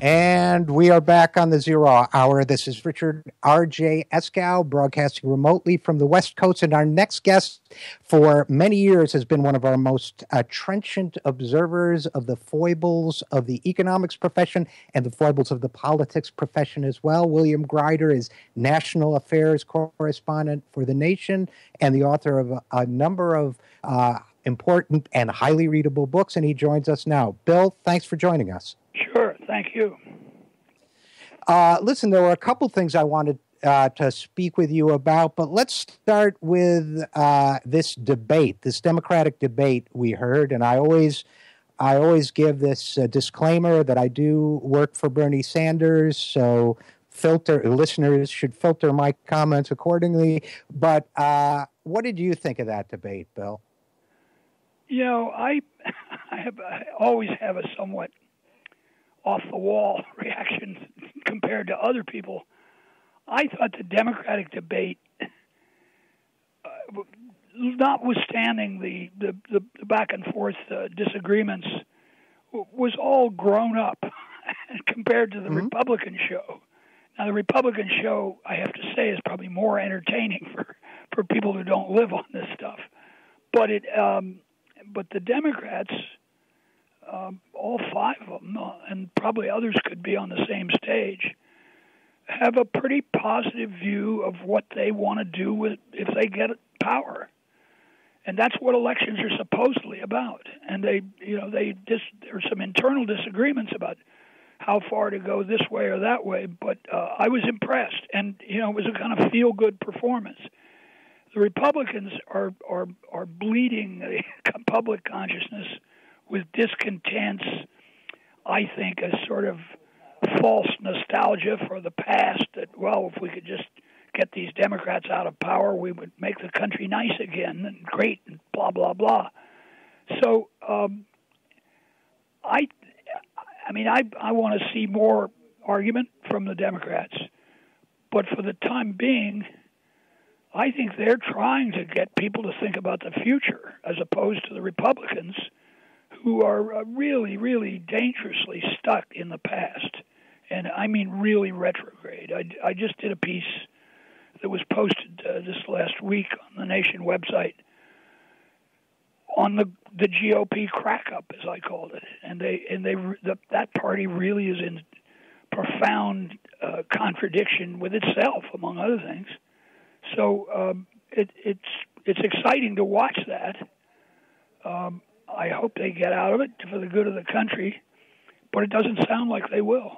And we are back on the Zero Hour. This is Richard RJ Eskow, broadcasting remotely from the West Coast. And our next guest for many years has been one of our most trenchant observers of the foibles of the economics profession and the foibles of the politics profession as well. William Greider is national affairs correspondent for The Nation and the author of a number of important and highly readable books. And he joins us now. Bill, thanks for joining us. Sure, thank you. Listen, there were a couple things I wanted to speak with you about, but let's start with this debate, this Democratic debate we heard. And I always give this disclaimer that I do work for Bernie Sanders, so listeners should filter my comments accordingly. But what did you think of that debate, Bill? You know, I always have a somewhat off-the-wall reaction compared to other people. I thought the Democratic debate, notwithstanding the back-and-forth disagreements, was all grown up compared to the Republican show. Now, the Republican show, I have to say, is probably more entertaining for people who don't live on this stuff. But the Democrats, all five of them, and probably others could be on the same stage, have a pretty positive view of what they want to do if they get power, and that's what elections are supposedly about. And there's some internal disagreements about how far to go this way or that way, but I was impressed, and it was a kind of feel-good performance. The Republicans are bleeding the public consciousness with discontents, I think, a sort of false nostalgia for the past that, well, if we could just get these Democrats out of power, we would make the country nice again and great and blah, blah, blah. So I want to see more argument from the Democrats. But for the time being, I think they're trying to get people to think about the future as opposed to the Republicans, who are really, really dangerously stuck in the past. And I mean really retrograde. I just did a piece that was posted this last week on the Nation website on the GOP crack-up, as I called it. And that party really is in profound contradiction with itself, among other things. So it's exciting to watch that. I hope they get out of it for the good of the country, but it doesn't sound like they will.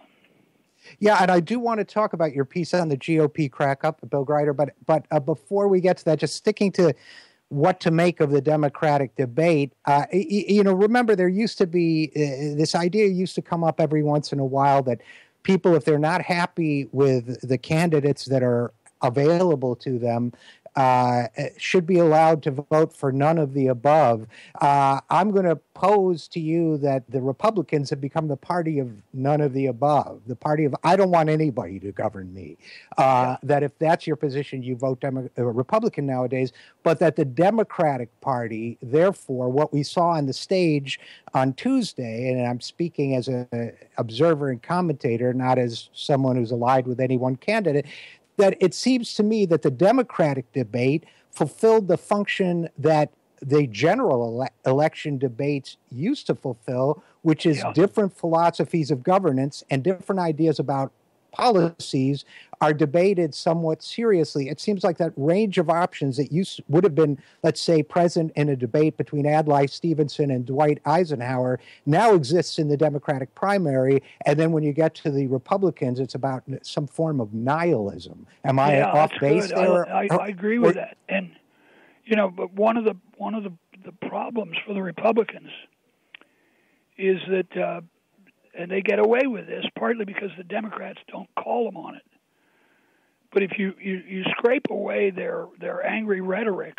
Yeah, and I do want to talk about your piece on the GOP crack-up, Bill Greider, but before we get to that, just sticking to what to make of the Democratic debate, remember there used to be, this idea used to come up every once in a while that people, if they're not happy with the candidates that are available to them, should be allowed to vote for none of the above. I'm going to pose to you that the Republicans have become the party of none of the above, the party of I don't want anybody to govern me. That if that's your position, you vote Republican nowadays, but that the Democratic Party, therefore, what we saw on the stage on Tuesday, and I'm speaking as an observer and commentator, not as someone who's allied with any one candidate, that it seems to me that the Democratic debate fulfilled the function that the general election debates used to fulfill, which is different philosophies of governance and different ideas about policies are debated somewhat seriously. It seems like that range of options that would have been, let's say, present in a debate between Adlai Stevenson and Dwight Eisenhower now exists in the Democratic primary. And then when you get to the Republicans, it's about some form of nihilism. Am I off base there? I agree with that. And but one of the problems for the Republicans is that. And they get away with this partly because the Democrats don't call them on it. But if you scrape away their angry rhetoric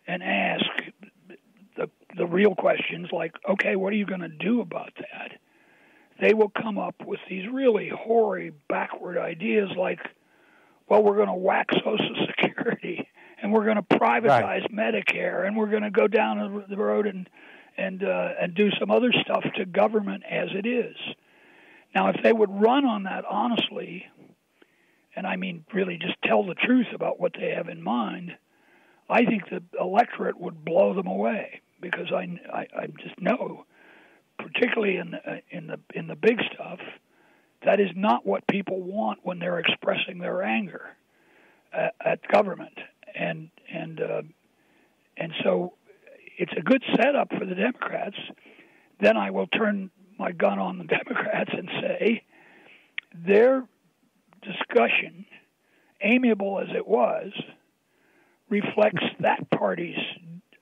and ask the real questions like, okay, what are you going to do about that? They will come up with these really hoary, backward ideas like, well, we're going to whack Social Security and we're going to privatize Medicare and we're going to go down the road and do some other stuff to government as it is. Now, if they would run on that honestly, and I mean really just tell the truth about what they have in mind, I think the electorate would blow them away, because I just know, particularly in the big stuff, that is not what people want when they're expressing their anger at government, and so it's a good setup for the Democrats. Then I will turn my gun on the Democrats and say their discussion, amiable as it was, reflects that party's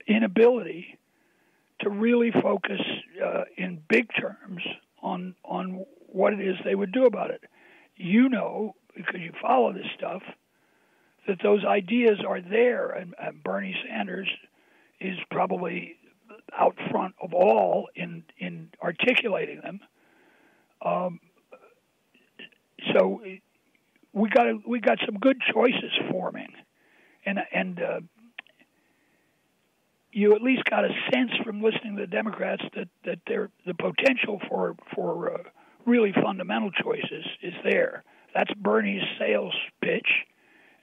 inability to really focus in big terms on what it is they would do about it. You know, because you follow this stuff, that those ideas are there, and Bernie Sanders is probably out front of all in articulating them. So we got some good choices forming, and you at least got a sense from listening to the Democrats that the potential for really fundamental choices is there. That's Bernie's sales pitch.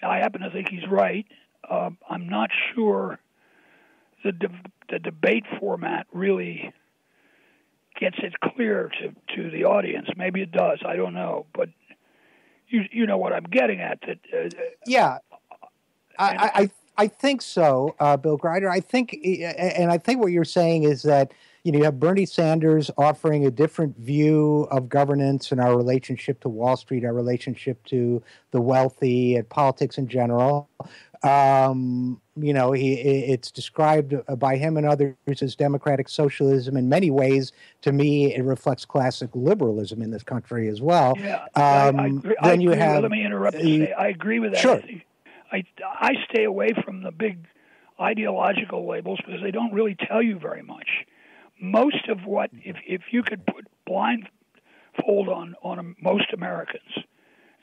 I happen to think he's right. I'm not sure the debate format really gets it clear to the audience. Maybe it does. I don't know. But you know what I'm getting at. Yeah. I think so, Bill Greider. I think what you're saying is that you have Bernie Sanders offering a different view of governance and our relationship to Wall Street, our relationship to the wealthy, and politics in general. It's described by him and others as democratic socialism. In many ways, to me, it reflects classic liberalism in this country as well. Yeah, I agree. Let me interrupt and say I agree with that. Sure. I stay away from the big ideological labels because they don't really tell you very much. Most of what, if you could put blindfold on most Americans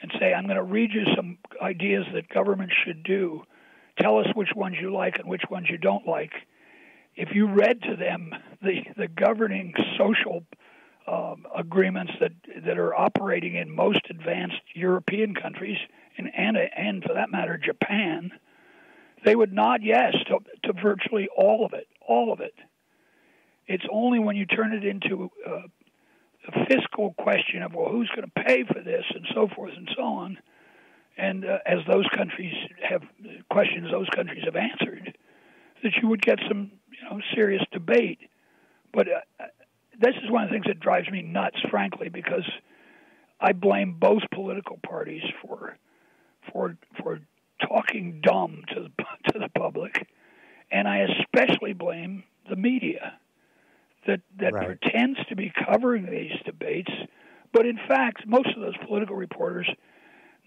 and say, I'm going to read you some ideas that government should do, tell us which ones you like and which ones you don't like. If you read to them the governing social agreements that are operating in most advanced European countries, and for that matter, Japan, they would nod yes to virtually all of it. It's only when you turn it into a fiscal question of, well, who's going to pay for this and so forth and so on, and as those countries have answered, that you would get some serious debate. But this is one of the things that drives me nuts, frankly, because I blame both political parties for talking dumb to the public, and I especially blame the media that right. pretends to be covering these debates, but in fact, most of those political reporters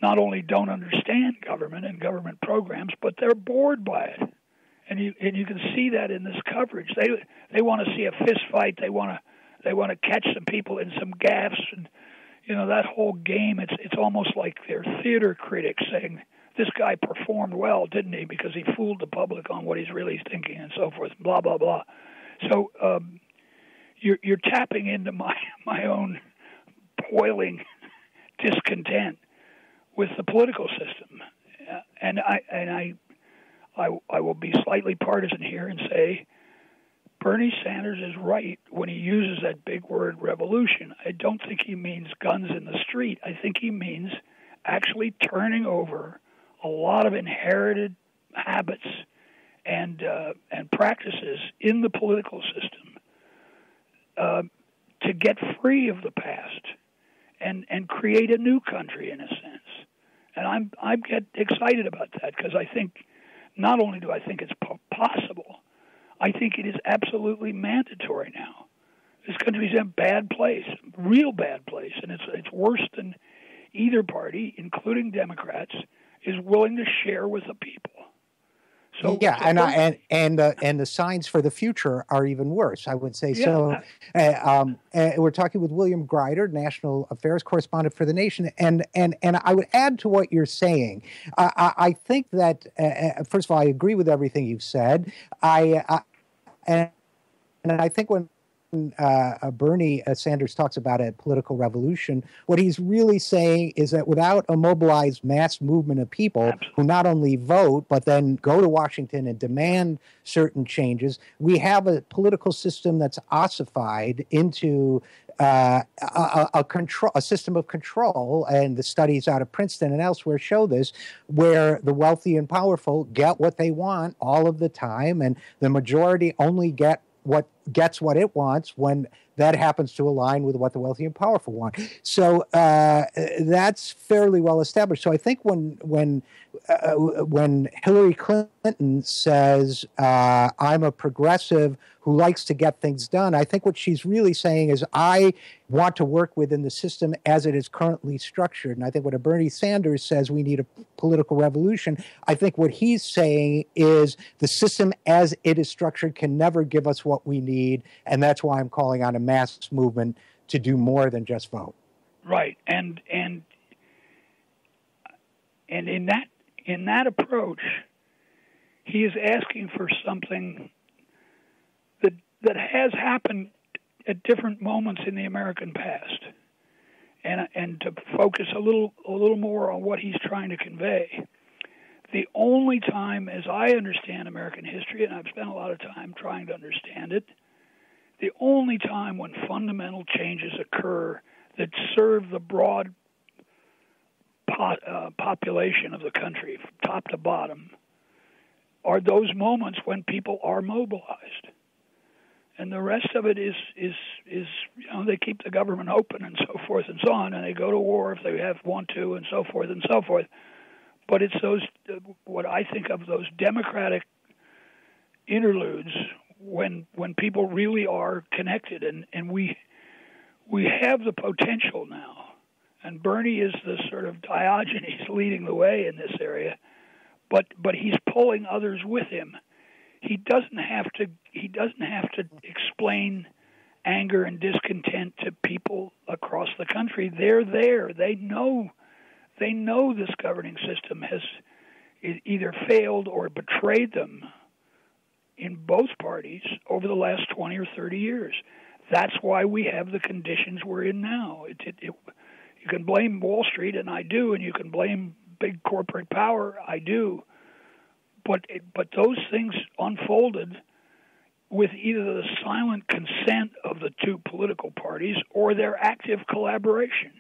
not only don't understand government and government programs, but they're bored by it, and you can see that in this coverage. They want to see a fist fight. They want to catch some people in some gaffes, and that whole game. It's almost like they're theater critics saying, this guy performed well, didn't he? Because he fooled the public on what he's really thinking and so forth, blah, blah, blah. So you're tapping into my own boiling discontent with the political system. And I will be slightly partisan here and say Bernie Sanders is right when he uses that big word revolution. I don't think he means guns in the street. I think he means actually turning over a lot of inherited habits and practices in the political system to get free of the past and create a new country in a sense. And I get excited about that because I think not only do I think it's possible, I think it is absolutely mandatory now. This country's in a bad place, real bad place, and it's worse than either party, including Democrats, is willing to share with the people. So yeah, and the signs for the future are even worse, I would say. Yeah. So we're talking with William Greider, National Affairs Correspondent for The Nation, and I would add to what you're saying. I think that first of all, I agree with everything you've said. And I think when Bernie Sanders talks about a political revolution, what he's really saying is that without a mobilized mass movement of people who not only vote, but then go to Washington and demand certain changes, we have a political system that's ossified into a system of control, and the studies out of Princeton and elsewhere show this, where the wealthy and powerful get what they want all of the time, and the majority only gets what it wants when that happens to align with what the wealthy and powerful want. So that's fairly well established. So I think when Hillary Clinton says, I'm a progressive who likes to get things done, I think what she's really saying is, I want to work within the system as it is currently structured. And I think when Bernie Sanders says we need a political revolution, I think what he's saying is the system as it is structured can never give us what we need. And that's why I'm calling on a mass movement to do more than just vote. Right. And in that approach, he is asking for something that has happened at different moments in the American past, and to focus a little more on what he's trying to convey. The only time, as I understand American history, and I've spent a lot of time trying to understand it, the only time when fundamental changes occur that serve the broad population of the country, from top to bottom, are those moments when people are mobilized. And the rest of it is they keep the government open and so forth and so on, and they go to war if they want to, and so forth and so forth. But it's those, what I think of, those democratic interludes when people really are connected, and we have the potential now. And Bernie is the sort of Diogenes leading the way in this area, but he's pulling others with him. He doesn't have to explain anger and discontent to people across the country. They're there. They know this governing system has either failed or betrayed them in both parties over the last 20 or 30 years. That's why we have the conditions we're in now. You can blame Wall Street, and I do, and you can blame big corporate power, I do. But those things unfolded with either the silent consent of the two political parties or their active collaboration.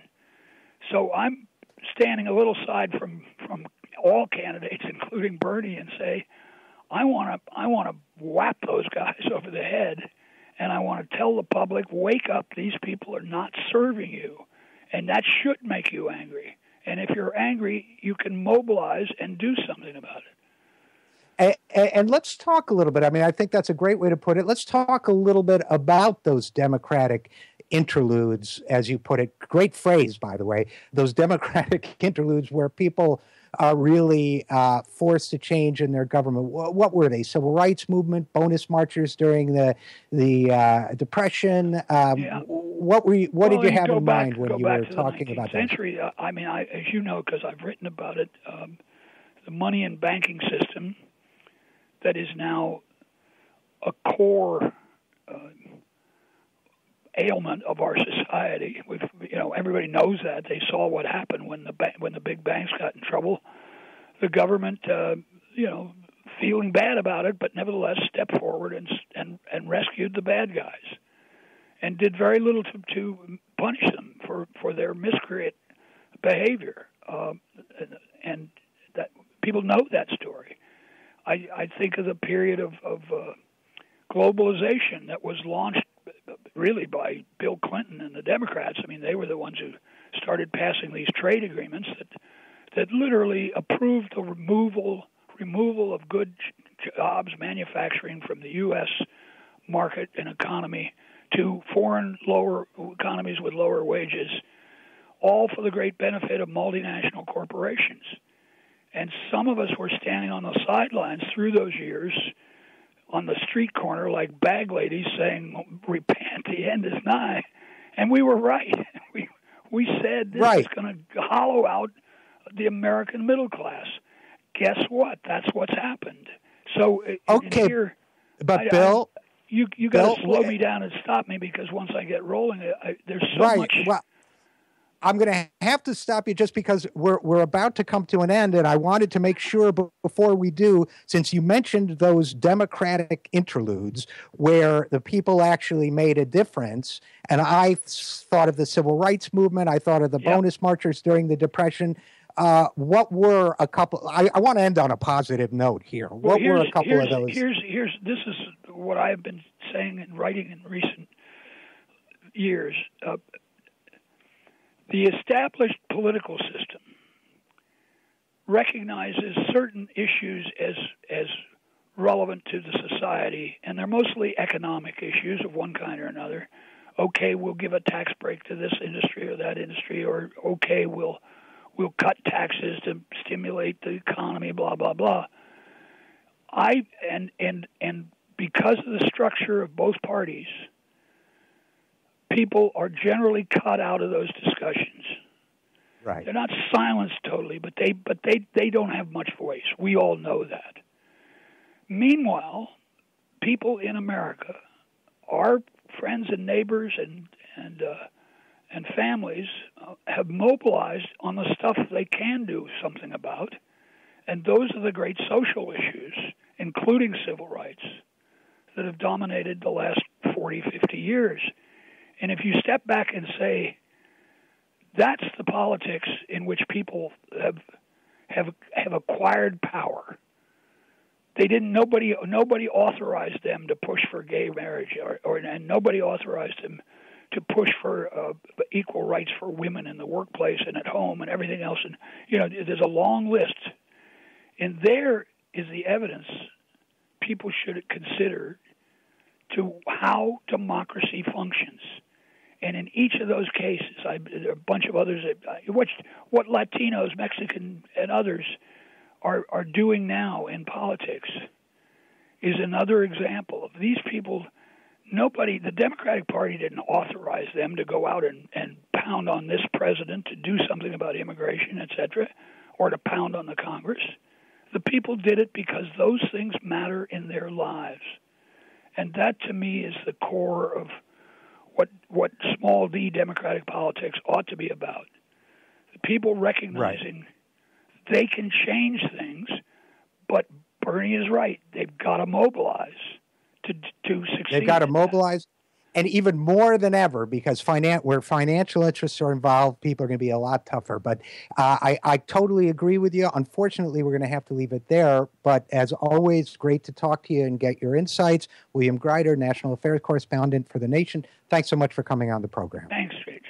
So I'm standing a little aside from all candidates, including Bernie, and say, I want to whap those guys over the head, and I want to tell the public, wake up, these people are not serving you, and that should make you angry. And if you're angry, you can mobilize and do something about it. And let's talk a little bit. I mean, I think that's a great way to put it. Let's talk a little bit about those democratic interludes, as you put it. Great phrase, by the way. Those democratic interludes where people are really forced to change in their government. What were they? Civil rights movement, bonus marchers during the Depression. What did you have in mind when you were talking about that? Century. I mean, as you know, because I've written about it, the money and banking system that is now a core ailment of our society. Everybody knows that. They saw what happened when the big banks got in trouble. The government, feeling bad about it, but nevertheless stepped forward and rescued the bad guys, and did very little to punish them for their miscreant behavior. And that people know that story. I think of the period of globalization that was launched really by Bill Clinton and the Democrats. I mean, they were the ones who started passing these trade agreements that literally approved the removal of good jobs, manufacturing from the U.S. market and economy to foreign lower economies with lower wages, all for the great benefit of multinational corporations. And some of us were standing on the sidelines through those years on the street corner like bag ladies saying, repent, the end is nigh. And we were right. We said this is going to hollow out the American middle class. Guess what? That's what's happened. So okay, here, but Bill, you got to slow me down and stop me, because once I get rolling, there's so much. Well, I'm going to have to stop you just because we're about to come to an end, and I wanted to make sure before we do, since you mentioned those Democratic interludes where the people actually made a difference, and I thought of the Civil Rights Movement, I thought of the bonus marchers during the Depression. What were a couple? I want to end on a positive note here. What were a couple of those? This is what I've been saying and writing in recent years. The established political system recognizes certain issues as relevant to the society, and they're mostly economic issues of one kind or another. Okay, we'll give a tax break to this industry or that industry, or okay, we'll cut taxes to stimulate the economy, blah blah blah. And because of the structure of both parties, people are generally cut out of those discussions. Right. They're not silenced totally, but they don't have much voice. We all know that. Meanwhile, people in America, our friends and neighbors and families, have mobilized on the stuff they can do something about, and those are the great social issues, including civil rights, that have dominated the last 40, 50 years. And if you step back and say, that's the politics in which people have acquired power. Nobody authorized them to push for gay marriage, and nobody authorized them to push for equal rights for women in the workplace and at home and everything else. And there's a long list. And there is the evidence people should consider to how democracy functions. And in each of those cases, there are a bunch of others. What Latinos, Mexican, and others are doing now in politics is another example of these people. The Democratic Party didn't authorize them to go out and pound on this president to do something about immigration, etc., or to pound on the Congress. The people did it because those things matter in their lives. And that, to me, is the core of what small d democratic politics ought to be about. The people recognizing they can change things, but Bernie is right. They've got to mobilize to succeed. They've got to mobilize, and even more than ever, because where financial interests are involved, people are going to be a lot tougher. But I totally agree with you. Unfortunately, we're going to have to leave it there. But as always, great to talk to you and get your insights. William Greider, National Affairs Correspondent for The Nation. Thanks so much for coming on the program. Thanks, Rich.